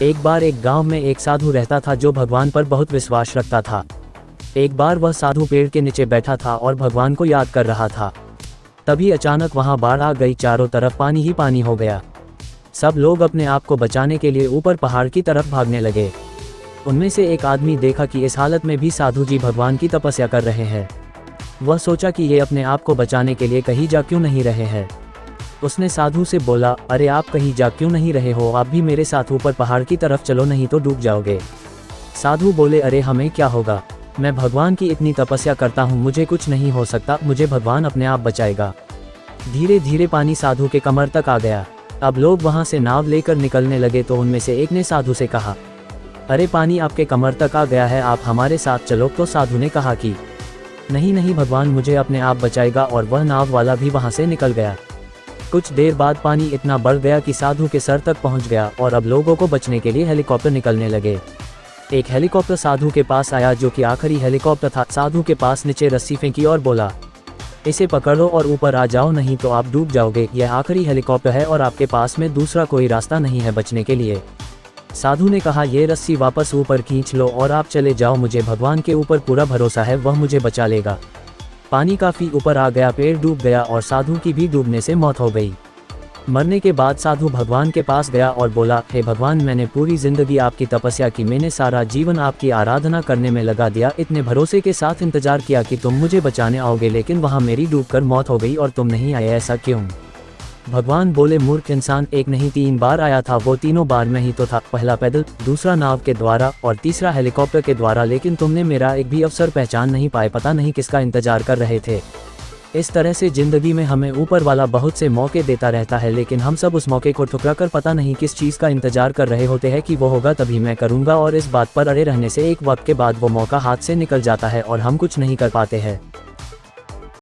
एक बार एक गांव में एक साधु रहता था जो भगवान पर बहुत विश्वास रखता था। एक बार वह साधु पेड़ के नीचे बैठा था और भगवान को याद कर रहा था। तभी अचानक वहां बाढ़ आ गई, चारों तरफ पानी ही पानी हो गया। सब लोग अपने आप को बचाने के लिए ऊपर पहाड़ की तरफ भागने लगे। उनमें से एक आदमी देखा कि इस हालत में भी साधु जी भगवान की तपस्या कर रहे हैं। वह सोचा कि ये अपने आप को बचाने के लिए कहीं जा क्यों नहीं रहे हैं। उसने साधु से बोला, अरे आप कहीं जा क्यों नहीं रहे हो, आप भी मेरे साथ ऊपर पहाड़ की तरफ चलो, नहीं तो डूब जाओगे। साधु बोले, अरे हमें क्या होगा, मैं भगवान की इतनी तपस्या करता हूँ, मुझे कुछ नहीं हो सकता, मुझे भगवान अपने आप बचाएगा। धीरे धीरे पानी साधु के कमर तक आ गया। अब लोग वहाँ से नाव लेकर निकलने लगे तो उनमें से एक ने साधु से कहा, अरे पानी आपके कमर तक आ गया है, आप हमारे साथ चलो। तो साधु ने कहा कि नहीं नहीं, भगवान मुझे अपने आप बचाएगा, और वह नाव वाला भी वहाँ से निकल गया। कुछ देर बाद पानी इतना बढ़ गया कि साधु के सर तक पहुँच गया और अब लोगों को बचने के लिए हेलीकॉप्टर निकलने लगे। एक हेलीकॉप्टर साधु के पास आया जो कि आखिरी हेलीकॉप्टर था। साधु के पास नीचे रस्सी फेंकी और बोला, इसे पकड़ो और ऊपर आ जाओ, नहीं तो आप डूब जाओगे। यह आखिरी हेलीकॉप्टर है और आपके पास में दूसरा कोई रास्ता नहीं है बचने के लिए। साधु ने कहा, ये रस्सी वापस ऊपर खींच लो और आप चले जाओ, मुझे भगवान के ऊपर पूरा भरोसा है, वह मुझे बचा लेगा। पानी काफ़ी ऊपर आ गया, पेड़ डूब गया और साधु की भी डूबने से मौत हो गई। मरने के बाद साधु भगवान के पास गया और बोला, हे भगवान, मैंने पूरी जिंदगी आपकी तपस्या की, मैंने सारा जीवन आपकी आराधना करने में लगा दिया, इतने भरोसे के साथ इंतजार किया कि तुम मुझे बचाने आओगे, लेकिन वहाँ मेरी डूबकर मौत हो गई और तुम नहीं आए, ऐसा क्यों? भगवान बोले, मूर्ख इंसान, एक नहीं 3 बार आया था, वो तीनों बार में ही तो था, पहला पैदल, दूसरा नाव के द्वारा और तीसरा हेलीकॉप्टर के द्वारा, लेकिन तुमने मेरा एक भी अवसर पहचान नहीं पाए, पता नहीं किसका इंतजार कर रहे थे। इस तरह से जिंदगी में हमें ऊपर वाला बहुत से मौके देता रहता है, लेकिन हम सब उस मौके को ठुकरा कर पता नहीं किस चीज़ का इंतजार कर रहे होते हैं कि वो होगा तभी मैं करूँगा, और इस बात पर अड़े रहने से एक वक्त के बाद वो मौका हाथ से निकल जाता है और हम कुछ नहीं कर पाते हैं।